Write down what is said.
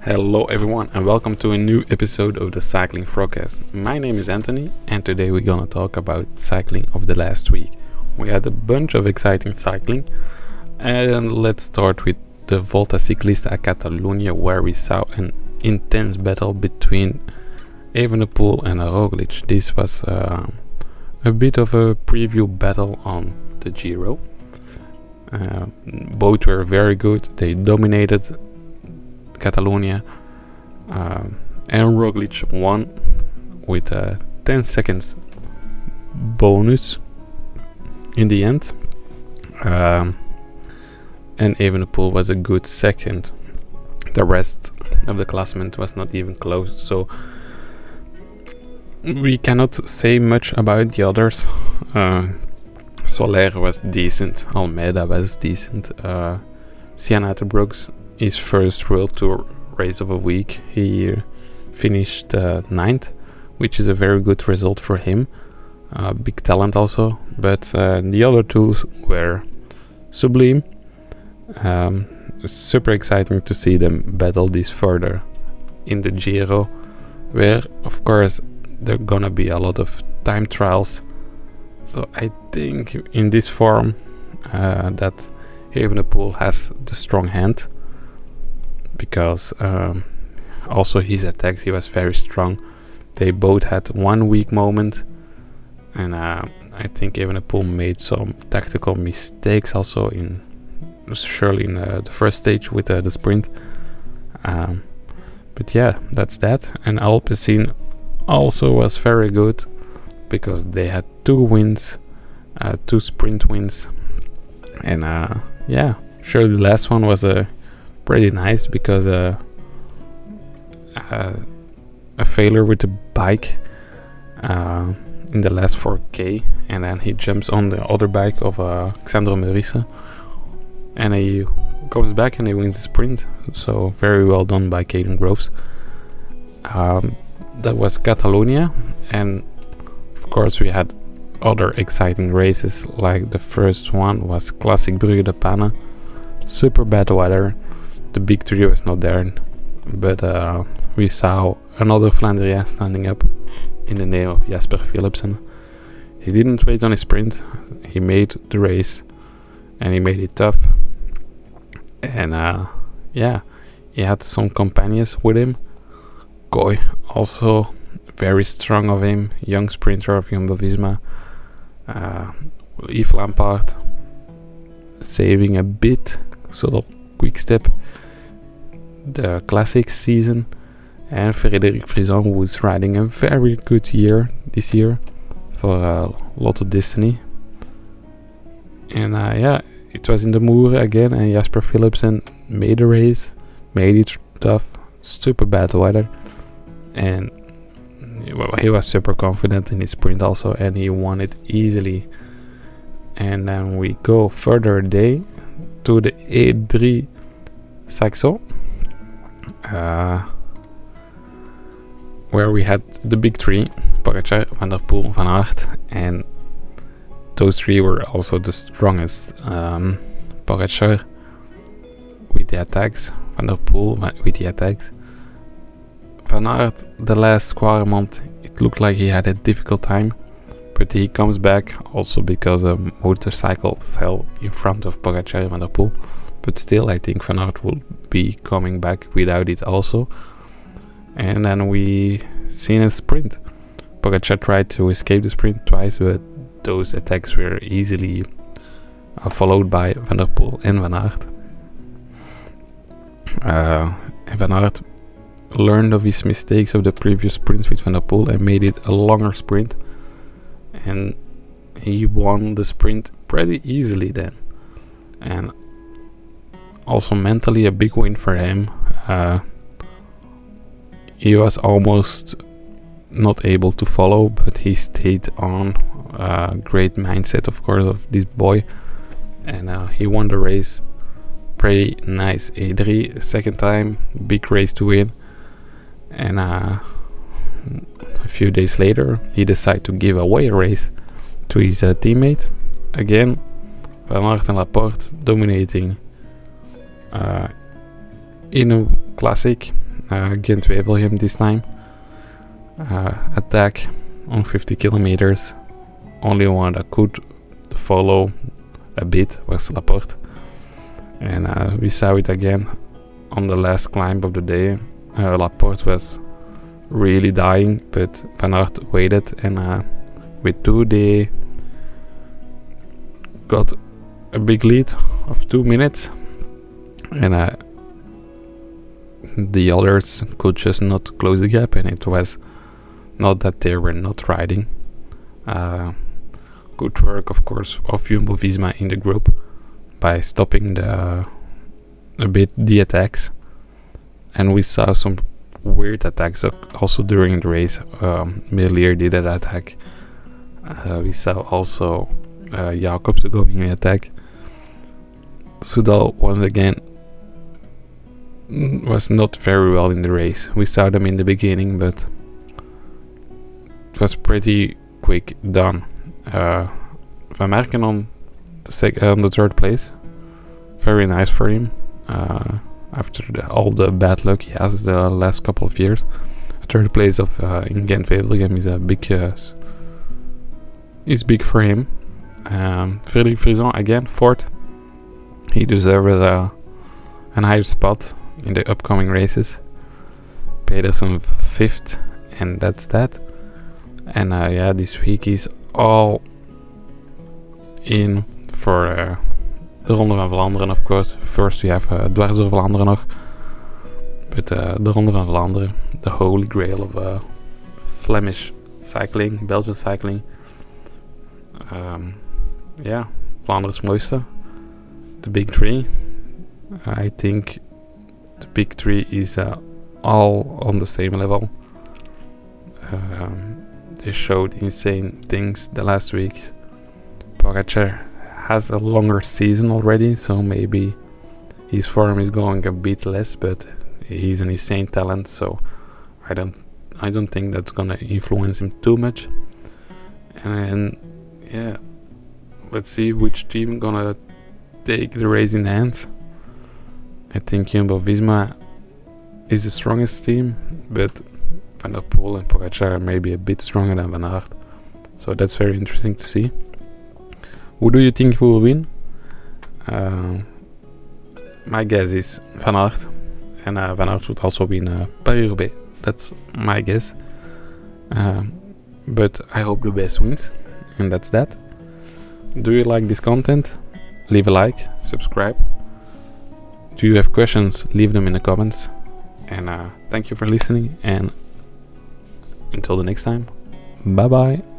Hello everyone and welcome to a new episode of the Cycling Frogcast. My name is Anthony and today we're gonna talk about cycling of the last week. We had a bunch of exciting cycling and let's start with the Volta Ciclista a Catalunya, where we saw an intense battle between EVENEPOEL and ROGLIC. This was a bit of a preview battle on the GIRO. Both were very good. They dominated Catalonia, and ROGLIC won with a 10 seconds bonus in the end, and EVENEPOEL was a good second. The rest of the classement was not even close, so we cannot say much about the others. Soler was decent, Almeida was decent, Siena Brooks, his first World Tour race of a week, he finished 9th, which is a very good result for him. Big talent also, but the other two were sublime. Super exciting to see them battle this further in the Giro, where of course there are gonna be a lot of time trials. So I think in this form that EVENEPOEL has the strong hand, because also his attacks, he was very strong. They both had one weak moment, and I think EVENEPOEL made some tactical mistakes also surely in the first stage with the sprint. But yeah, that's that. And Alpecin also was very good because they had 2 wins, 2 sprint wins, and yeah, sure the last one was pretty nice because a failure with the bike in the last 4K, and then he jumps on the other bike of Xandro Meurisse, and he comes back and he wins the sprint. So very well done by Caden Groves. That was Catalonia, and of course we had other exciting races, like the first one was Classic Brugge de Panne. Super bad weather, the big three was not there, but we saw another Flandrian standing up in the name of Jasper Philipsen. He didn't wait on his sprint, he made the race and he made it tough. And yeah, he had some companions with him. Koy, also very strong of him, young sprinter of Jumbo-Visma. Yves Lampaert saving a bit, sort of quick step the classic season, and Frédéric Frison, who's riding a very good year this year for Lotto Destiny. And yeah, it was in the Moor again, and Jasper Philipsen made the race, made it tough, super bad weather, and he was super confident in his sprint also, and he won it easily. And then we go further day to the E3 Saxo, where we had the big three, Pogačar, Van der Poel, Van Aert, and those three were also the strongest. Pogačar with the attacks, Van der Poel with the attacks. Van Aert, the last quarter month, it looked like he had a difficult time, but he comes back also because a motorcycle fell in front of Pogačar and Van der Poel. But still, I think Van Aert will be coming back without it also. And then we seen a sprint. Pogačar tried to escape the sprint twice, but those attacks were easily followed by Van der Poel and Van Aert. Van Aert learned of his mistakes of the previous sprints with Van der Poel and made it a longer sprint. And he won the sprint pretty easily then. And also mentally a big win for him. He was almost not able to follow, but he stayed on. Great mindset, of course, of this boy, and he won the race. Pretty nice E3, second time, big race to win. And a few days later, he decided to give away a race to his teammate. Again, Van Aert and Laporte dominating in a classic, Gent-Wevelgem this time. Attack on 50 kilometers. Only one that could follow a bit was Laporte. And we saw it again on the last climb of the day. Laporte was really dying, but Van Aert waited, and with 2 they got a big lead of 2 minutes, and the others could just not close the gap, and it was not that they were not riding. Good work, of course, of Jumbo-Visma in the group by stopping a bit the attacks, and we saw some weird attacks also during the race. Merlier did that attack. We saw also Jacobs going in attack. Soudal once again was not very well in the race. We saw them in the beginning, but it was pretty quick done. Van Merken on the third place. Very nice for him. After all the bad luck he has the last couple of years, third place of in Gent-Wevelgem is big for him. Philippe Frison again fourth. He deserves a higher spot in the upcoming races. Pedersen fifth, and that's that. And this week he's all in for de Ronde van Vlaanderen, of course. First we have Dwars door Vlaanderen nog. But de Ronde van Vlaanderen, the holy grail of Flemish cycling, Belgian cycling. Vlaanderen's mooiste. The big three. I think the big three is all on the same level. They showed insane things the last week. Pogačar has a longer season already, so maybe his form is going a bit less, but he's an insane talent, so I don't think that's gonna influence him too much. And let's see which team gonna take the race in hands. I think Jumbo-Visma is the strongest team, but Van der Poel and Pogačar are maybe a bit stronger than Van Aert, so that's very interesting to see. Who do you think will win? My guess is Van Aert, and Van Aert would also win Paris-Roubaix. That's my guess. But I hope the best wins, and that's that. Do you like this content? Leave a like, subscribe. Do you have questions? Leave them in the comments. And thank you for listening, and until the next time, bye bye.